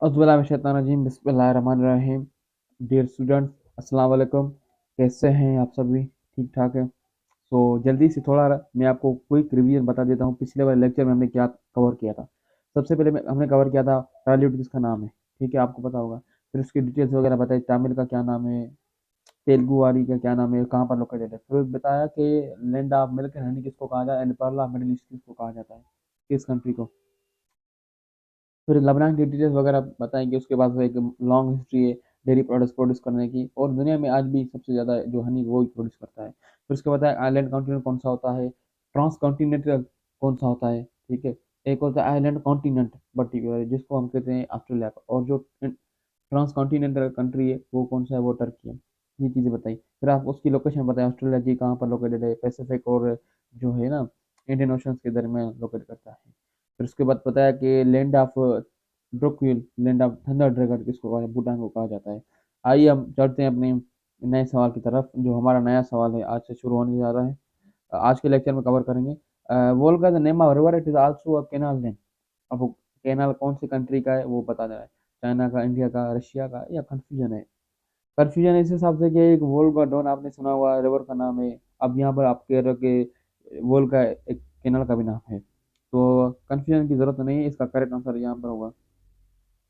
औज़ुबिल्लाहिमिनश्शैतानिर्रजीम बिस्मिल्लाहिर्रहमानिर्रहीम। Dear students, अस्सलाम वालेकुम। कैसे हैं आप सभी? ठीक ठाक है। तो जल्दी से थोड़ा मैं आपको क्विक रिवीजन बता देता हूँ, पिछले वाले लेक्चर में हमने क्या कवर किया था। सबसे पहले हमने कवर किया था टॉलीवुड किसका नाम है, ठीक है, आपको पता होगा। फिर उसकी डिटेल्स वगैरह बताई, तमिल का क्या नाम है, तेलुगु वाली का क्या नाम है, कहाँ पर लोकेटेड है। फिर बताया कि land of milk and honey किसको कहा जाता है and pearl of middle east किसको कहा जाता है, किस कंट्री को। फिर लेबनान की डिटेल्स वगैरह बताएंगे। उसके बाद वो एक लॉन्ग हिस्ट्री है डेयरी प्रोडक्ट्स प्रोड्यूस करने की, और दुनिया में आज भी सबसे ज़्यादा जो हनी वो ही प्रोड्यूस करता है। फिर उसके बाद आइलैंड कॉन्टिनेंट कौन सा होता है, ट्रांस कॉन्टिनेंटल कौन सा होता है, ठीक है। एक होता है आइलैंड कॉन्टिनेंट पर्टिकुलर, जिसको हम कहते हैं ऑस्ट्रेलिया का, और जो ट्रांस कॉन्टिनेंटल कंट्री है वो कौन सा है, वो टर्की है। ये चीज़ें बताई। फिर आप उसकी लोकेशन बताएं, ऑस्ट्रेलिया की कहाँ पर लोकेटेड है, पैसिफिक और जो है ना इंडियन ओशन के दरमियान लोकेट करता है। फिर उसके बाद पता है कि land of Brockville, land of thunder dragon किसको कहा, भूटान को कहा जाता है। आइए हम चलते हैं अपने नए सवाल की तरफ। जो हमारा नया सवाल है आज से शुरू होने जा रहा है, आज के लेक्चर में कवर करेंगे। Volga the name of river, it is also a canal name. अब वो कैनाल कौन सी कंट्री का है वो बता देना है, चाइना का, इंडिया का, रशिया का, या कंफ्यूजन है। कंफ्यूजन इस हिसाब से कि एक वोल्गा डॉन आपने सुना हुआ रिवर का नाम है, अब यहाँ पर आप कह रहे हो कि वोल्गा एक कैनाल का भी नाम है। तो कंफ्यूजन की जरूरत नहीं है, इसका करेक्ट आंसर यहाँ पर होगा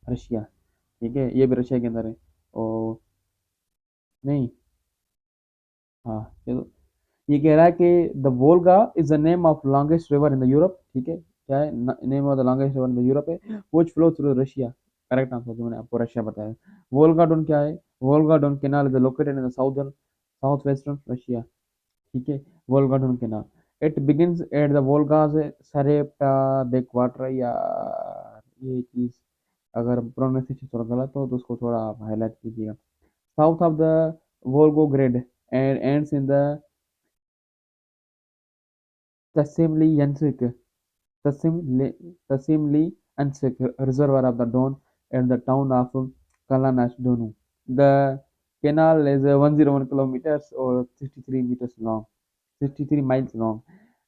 रशिया, ठीक है। ये भी रशिया के अंदर है। और नहीं, हाँ चलो। ये कह रहा है कि the Volga is the name of longest river in the Europe, ठीक है। क्या है, name of the longest river in the Europe है, which flow through Russia. Correct answer जो मैंने आपको रशिया बताया। वोल्गा डोन क्या है, Volga Don canal is located in the southern south western Russia, ठीक है। Volga Don canal, it begins at the Volga's Sarepta backwater. या ये चीज अगर प्रोनाउंसिएशन थोड़ा गलत हो तो उसको थोड़ा आप हाईलाइट कीजिएगा। South of the Volgograd and ends in the Tsimshian Tsimshian reservoir of the Don at the town of Kalanasdonu. The canal is 101 kilometers or 63 meters long, 63 miles long.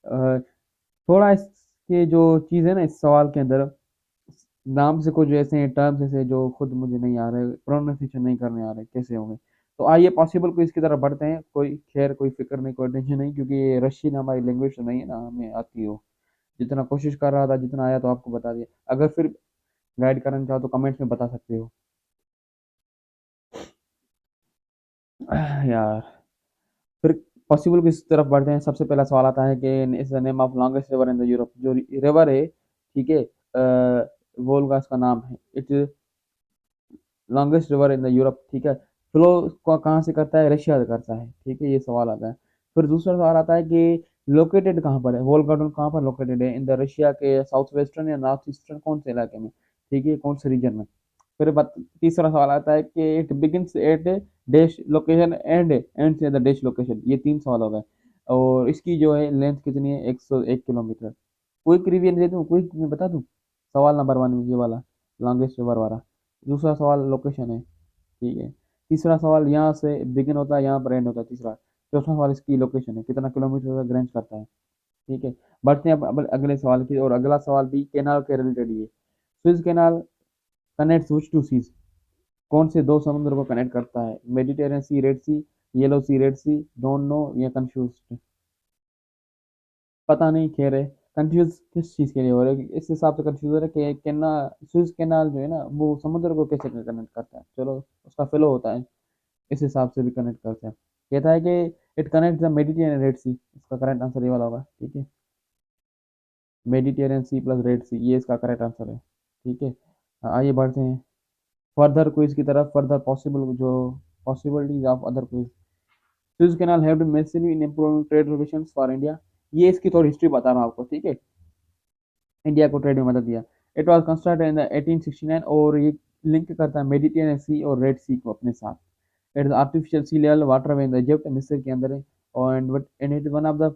अ, थोड़ा इसके जो चीज़ है ना इस सवाल के अंदर, नाम से कुछ ऐसे टर्म्स ऐसे जो खुद मुझे नहीं आ रहे, प्रोनाउंसिएशन नहीं करने आ रहे, कैसे होंगे। तो आइए पॉसिबल को इसकी तरफ बढ़ते हैं। कोई खैर कोई फिक्र नहीं, कोई टेंशन नहीं, क्योंकि ये रशियन हमारी लैंग्वेज तो नहीं है ना, हमें आती हो। जितना कोशिश कर रहा था, जितना आया तो आपको बता दिया। अगर फिर गाइड करना चाहो तो कमेंट्स में बता सकते हो। यार, फिर पॉसिबल की तरफ बढ़ते हैं। सबसे पहला सवाल आता है कि is the name of longest river in the Europe. जो रिवर है, ठीक है, वोल्गा का नाम है। It longest river in the Europe, ठीक है। फ्लो कहाँ से करता है, रशिया से करता है, ठीक है। ये सवाल आता है। फिर दूसरा सवाल आता है कि लोकेटेड कहाँ पर है, वोल्गा डॉन कहाँ पर लोकेटेड है, इन द रशिया के साउथ वेस्टर्न या नॉर्थ ईस्टर्न कौन से इलाके में, ठीक है, कौन से रीजन में। फिर तीसरा सवाल आता है कि it begins eight dash location and ends at the dash location. ये तीन सवाल हो गए। और इसकी जो है लेंथ कितनी है, 101 किलोमीटर। क्विक रिवीजन दे दूँ, क्विक में बता दूँ। सवाल नंबर वन में ये वाला लॉन्गेस्ट रिवर वाला। दूसरा सवाल लोकेशन है, ठीक है। तीसरा सवाल यहाँ से बिगिन होता है, यहाँ पर एंड होता है, तीसरा। चौथा सवाल इसकी लोकेशन है, कितना किलोमीटर तक रेंज करता है, ठीक है। बढ़ते हैं अब अगले सवाल की, और अगला सवाल भी कैनाल के रिलेटेड ही है। Suez canal connects which two seas, कौन से दो समुद्र को कनेक्ट करता है, Mediterranean sea, red sea, yellow sea, red sea, don't know या कंफ्यूज। पता नहीं, खैर है। कंफ्यूज किस चीज़ के लिए हो रहा है, इस हिसाब से कंफ्यूज हो रहा है कि कैना स्विस कैनाल जो है ना वो समुद्र को कैसे कनेक्ट करता है। चलो, उसका फ्लो होता है, इस हिसाब से भी कनेक्ट करते हैं। कहता है कि it connect the Mediterranean Red Sea. इसका करेक्ट आंसर ये वाला होगा, ठीक है। Mediterranean Sea plus Red Sea, ये इसका करेक्ट आंसर है, ठीक है। आइए बढ़ते हैं फर्दर क्विज की तरफ। फर्दर पॉसिबल जो possibilities of other quiz. Suez canal have been massively in improving trade relations for India. ये इसकी थोड़ी हिस्ट्री बता रहा हूँ आपको, ठीक है। इंडिया को ट्रेड में मदद दिया। It was constructed in the 1869, और ये लिंक करता है मेडिटेरियन सी और रेड सी को अपने साथ। It is artificial sea level waterway in the द इजिप्ट, मिस्र के अंदर है। और and it is one of the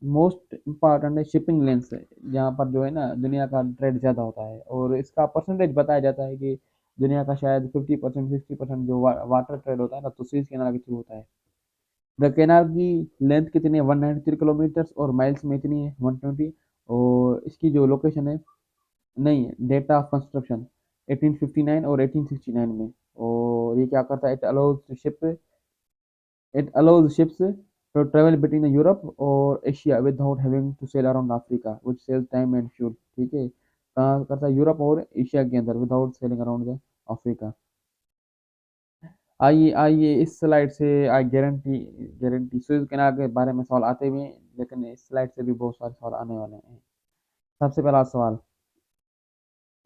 most important shipping lanes है, जहाँ पर जो है ना दुनिया का ट्रेड ज़्यादा होता है। और इसका परसेंटेज बताया जाता है कि दुनिया का शायद 50% 60% जो वाटर ट्रेड होता है ना, तो स्विस कैनाल के थ्रू होता है। द कैनाल की लेंथ कितनी है, 193 किलोमीटर, और माइल्स में इतनी है 120। और इसकी जो लोकेशन है, नहीं, डेटा ऑफ कंस्ट्रक्शन, 1859 और 1869 में। और ये क्या करता है, it allows ships to travel between the Europe और Asia without having to sail around Africa which saves time and fuel। ठीक है, कहाँ करता है, यूरोप और एशिया के अंदर without selling around the Africa. आइए आइए इस स्लाइड से I guarantee guarantee Suez canal के बारे में सवाल आते हुए हैं, लेकिन इस स्लाइड से भी बहुत सारे सवाल आने वाले हैं। सबसे पहला सवाल,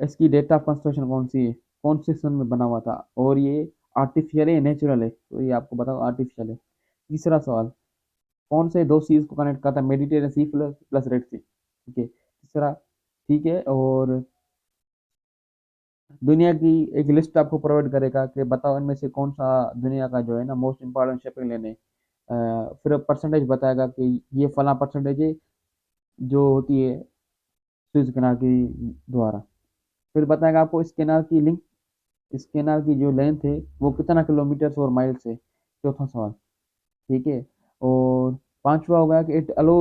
इसकी डेट ऑफ कंस्ट्रक्शन कौन सी है, कौन से सन में बना हुआ था, और ये आर्टिफिशियल है नेचुरल है, तो ये आपको बताओ आर्टिफिशियल है। तीसरा सवाल, कौन से दो सीज को कनेक्ट करता है, Mediterranean Sea plus plus Red Sea. ठीक है, तीसरा, ठीक है। और दुनिया की एक लिस्ट आपको प्रोवाइड करेगा कि बताओ इनमें से कौन सा दुनिया का जो है ना मोस्ट इंपॉर्टेंट शिपिंग लेने, फिर परसेंटेज बताएगा कि ये फला परसेंटेज है जो होती है स्विस कैनाल की द्वारा। फिर बताएगा आपको इस कैनाल की लिंक, इस कैनाल की जो लेंथ है वो कितना किलोमीटर और माइल्स है, चौथा सवाल। ठीक है। और पांचवा होगा कि it allows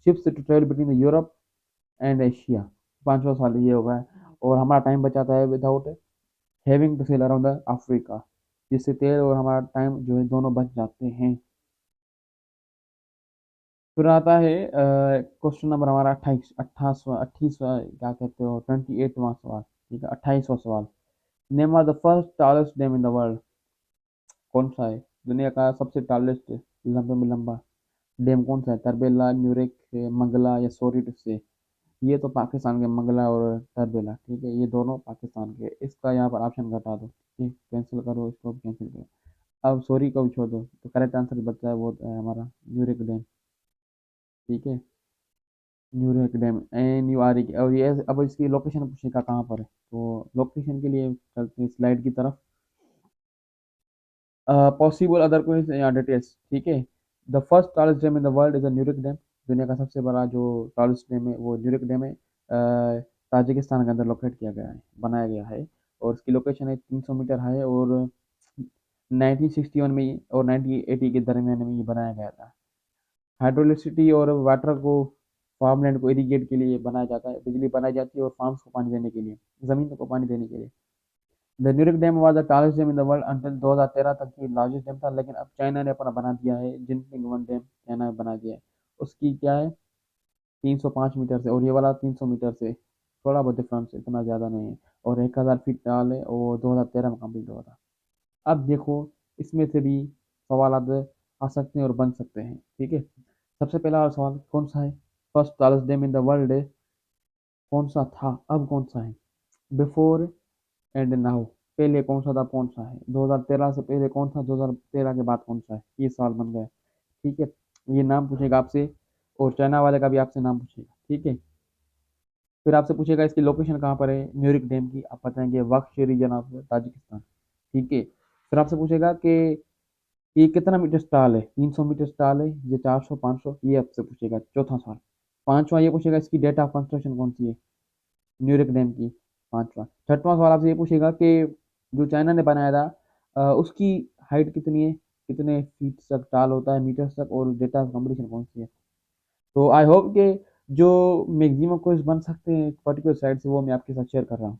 ships to travel between Europe and Asia. पांचवा सवाल ये होगा। और हमारा टाइम बचाता है without having to sail around the Africa, जिससे तेल और हमारा टाइम जो है दोनों बच जाते हैं। फिर आता है क्वेश्चन नंबर हमारा 28वां क्या कहते हो, 28वां सवाल। ठीक है, 28वां सवाल, name of the first tallest dam in the world. कौन सा है दुनिया का सबसे टॉलेस्ट लंबे में लंबा डैम, कौन सा है, तरबेला, न्यूरेक, मंगला या सोरिट से। ये तो पाकिस्तान के मंगला और तरबेला। ठीक है, ये दोनों पाकिस्तान के, इसका यहाँ पर ऑप्शन घटा दो, ठीक, कैंसिल करो, इसको कैंसिल करो। अब सॉरी को भी छोड़ दो, तो करेक्ट आंसर बचता है वो है हमारा न्यूरेक डैम। ठीक है, न्यूयॉर्क डैम NURE की। और ये अब इसकी लोकेशन पूछेगा कहाँ पर है, तो लोकेशन के लिए चलते हैं स्लाइड की तरफ। पॉसिबल अदर क्वेश्चन या डिटेल्स। ठीक है, the first tallest dam in the world is New York dam. दुनिया का सबसे बड़ा जो टॉलेस्ट डैम है वो न्यूयॉर्क डैम है, ताजिकिस्तान के अंदर लोकेट किया गया है, बनाया गया है। और इसकी लोकेशन है 300 मीटर हाई, और 1961 में और 1980 के दरमियान में ये बनाया गया था। हाइड्रोइलेक्ट्रिसिटी और वाटर को, फार्मलैंड को इरिगेट के लिए बनाया जाता है, बिजली बनाई जाती है, और फार्म्स को पानी देने के लिए, जमीन को पानी देने के लिए। The Nurek dam was the tallest dam in the world until 2013 तक की लार्जेस्ट डैम था, लेकिन अब चाइना ने अपना बना दिया है, जिनपिंग वन डैम चाइना ने बना दिया है। उसकी क्या है, 305 मीटर से, और ये वाला 300 मीटर से, थोड़ा बहुत डिफरेंस है, इतना ज़्यादा नहीं है। और 1000 फीट टाल है, और 2013 में कम्प्लीट हुआ था। अब देखो, इसमें से भी सवाल आ सकते हैं और बन सकते हैं। ठीक है, सबसे पहला सवाल कौन सा है, first tallest dam in the world कौन सा था, अब कौन सा है, बिफोर एंड नाउ, पहले कौन सा था, कौन सा है, 2013 से पहले कौन था, 2013 के बाद कौन सा है, ये सवाल बन गया। ठीक है, ये नाम पूछेगा आपसे, और चाइना वाले का भी आपसे नाम पूछेगा। ठीक है, फिर आपसे पूछेगा इसकी लोकेशन कहाँ पर है, न्यूरिक डैम की, आप बताएंगे वक्श रीजन ऑफ ताजिकिस्तान। ठीक है, फिर आपसे पूछेगा कि ये कितना मीटर टाल है, 300 मीटर टाल है, ये 400, 500, ये आपसे पूछेगा, चौथा सवाल। पांचवा ये पूछेगा इसकी डेट ऑफ कंस्ट्रक्शन कौन सी है, न्यूयॉर्क डैम की, पांचवा। छठवां सवाल आपसे ये पूछेगा कि जो चाइना ने बनाया था, उसकी हाइट कितनी है, कितने फीट तक टाल होता है, मीटर तक, और डेटा ऑफ कंप्लीशन कौन सी है। तो आई होप कि जो मैक्सिमम क्वेश्चन बन सकते हैं पर्टिकुलर साइड से, वो मैं आपके साथ शेयर कर रहा हूँ।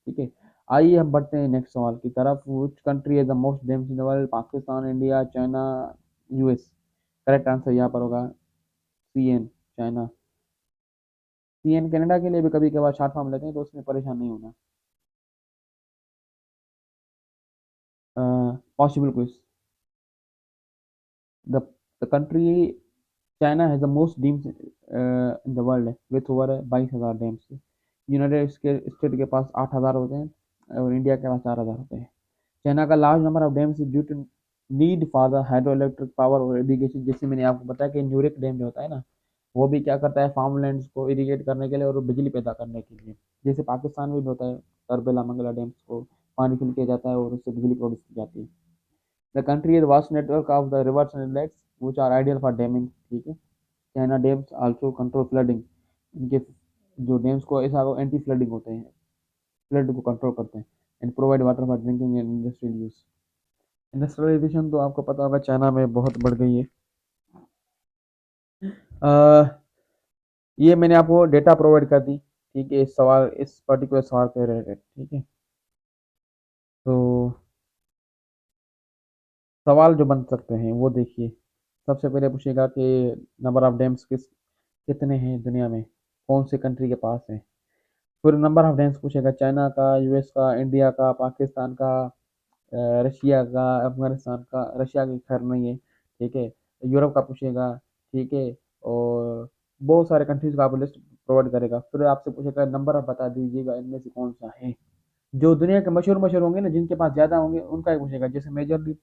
ठीक है, आइए हम बढ़ते हैं नेक्स्ट सवाल की तरफ। विच कंट्री है the most dams in the world, Pakistan, India, China, US। Correct answer यहाँ पर होगा CN, चाइना। CN कनाडा के लिए भी कभी कभार शॉर्ट फॉर्म लेते हैं, तो उसमें परेशान नहीं होना। Possible question, the country China has the most dams in the world with over 22,000 dams. United state के पास 8,000 होते हैं, और इंडिया के पास 4,000 होते हैं। चाइना का large number of dams due to need for the hydro electric power और irrigation. जैसे मैंने आपको बताया कि न्यूरिक डैम जो होता है ना, वो भी क्या करता है, फार्म लैंड्स को इरिगेट करने के लिए और बिजली पैदा करने के लिए। जैसे पाकिस्तान में भी होता है, तरबेला मंगला डैम्स को पानी फिल किया जाता है, और उससे बिजली प्रोड्यूस की जाती है। The country is vast network of the rivers and lakes which are ideal for damming. ठीक है, China dams also control flooding. इनके जो डैम्स को ऐसा एंटी फ्लडिंग होते हैं, फ्लड को कंट्रोल करते हैं, and provide water for drinking and industrial use. Industrialisation तो आपको पता होगा चाइना में बहुत बढ़ गई है। अ, ये मैंने आपको डेटा प्रोवाइड कर दी। ठीक है, इस पर्टिकुलर सवाल के रिलेटेड। ठीक है, सवाल जो बन सकते हैं वो देखिए। सबसे पहले पूछेगा कि नंबर ऑफ डैम्स कितने हैं दुनिया में, कौन से कंट्री के पास है। फिर नंबर ऑफ डैम्स पूछेगा चाइना का, यूएस का, इंडिया का, पाकिस्तान का, रशिया का, अफगानिस्तान का। रशिया की खैर नहीं है, ठीक है। यूरोप का पूछेगा, ठीक है। और बहुत सारे कंट्रीज का आपको लिस्ट प्रोवाइड करेगा। फिर आपसे पूछेगा नंबर आप बता दीजिएगा इनमें से कौन सा है। जो दुनिया के मशहूर मशहूर होंगे ना, जिनके पास ज़्यादा होंगे उनका ही पूछेगा। जैसे मेजरली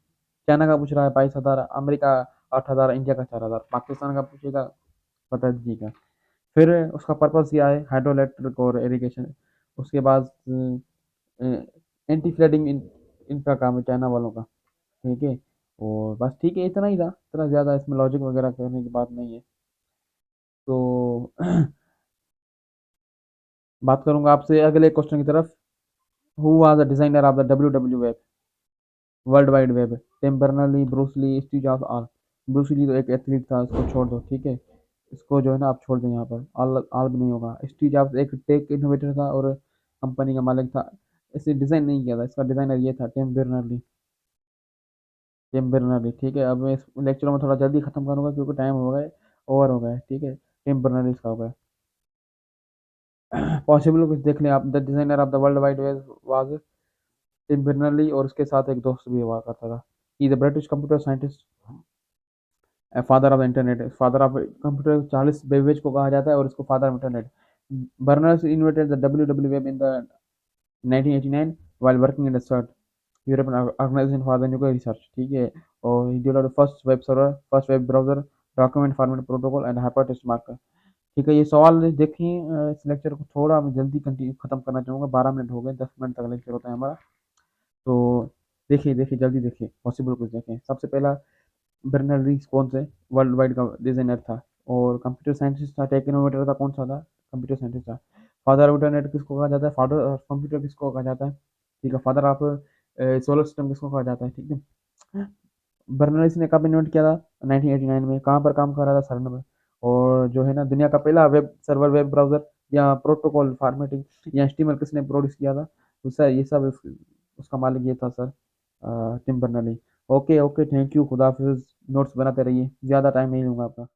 चाइना का पूछ रहा है 22,000, अमेरिका 8,000, इंडिया का 4,000, पाकिस्तान का पूछेगा बता दीजिएगा। फिर उसका पर्पस क्या है, हाइड्रो इलेक्ट्रिक और इरिगेशन। उसके बाद एंटी फ्लडिंग इनका काम है चाइना वालों का, ठीक है। और बस ठीक है, इतना ही था। इतना ज़्यादा इसमें लॉजिक वगैरह करने की बात नहीं है। तो बात करूंगा आपसे अगले क्वेश्चन की तरफ। Who was the designer of the W W web, world wide web? Tim Berners-Lee, Bruce Lee, Steve Jobs, all. Bruce Lee तो एक एथलीट था, उसको छोड़ दो, ठीक है। इसको जो है ना आप छोड़ दें यहाँ पर, ऑल ऑल भी नहीं होगा। स्टीव जॉब्स एक टेक इनोवेटर था और कंपनी का मालिक था। इसे डिज़ाइन नहीं किया था, इसका डिज़ाइनर ये था, टिम बर्नर्ली। टिम बर्नर्ली, ठीक है। अब मैं इस लेक्चर में थोड़ा जल्दी खत्म करूंगा क्योंकि टाइम हो गया, ओवर हो गया है, ठीक है। टिम बर्नर्ली इसका हो गया। पॉसिबल कुछ देख लें आप। The designer of the world wide web was Tim Berners-Lee, और उसके साथ एक दोस्त भी हुआ करता था। He the British computer scientist, father of internet. Father of computer, Charles Babbage को कहा जाता है, और इसको father of internet. Berners invented the W W web in the 1989 while working in the CERT, European Organization for the Nuclear Research, ठीक है। और he developed first web server, first web browser, document format protocol and hypertext marker. ठीक है, ये सवाल देखिए। इस lecture को थोड़ा मैं जल्दी कंटिन्यू खत्म करना चाहूँगा। 12 मिनट हो गए, 10 मिनट तक लेक्चर होता है हमारा। तो देखिए देखिए, जल्दी देखिए, पॉसिबल कुछ देखें। सबसे पहला, बर्नर्डी कौन से वर्ल्ड वाइड का डिजाइनर था और कंप्यूटर साइंटिस्ट था। टेक इनोवेटर था, कौन सा था, कंप्यूटर साइंटिस्ट था। फादर ऑफ इंटरनेट किसको कहा जाता है, फादर ऑफ कंप्यूटर किसको कहा जाता है, ठीक है। फादर ऑफ सोलर सिस्टम किसको कहा जाता है, ठीक है। बर्नर्डी ने कब इन्वेंट किया था, 1989 में। कहाँ पर काम कर रहा था, सरन में। और जो है ना, दुनिया का पहला वेब सर्वर, वेब ब्राउजर या प्रोटोकॉल फॉर्मेटिंग या एचटीएमएल किसने प्रोड्यूस किया था, उसका ये सब उसका मालिक ये था sir, Tim Berners-Lee. Okay okay, thank you, खुदा हाफिज़। नोट्स बनाते रहिए, ज़्यादा टाइम नहीं लूँगा आपका।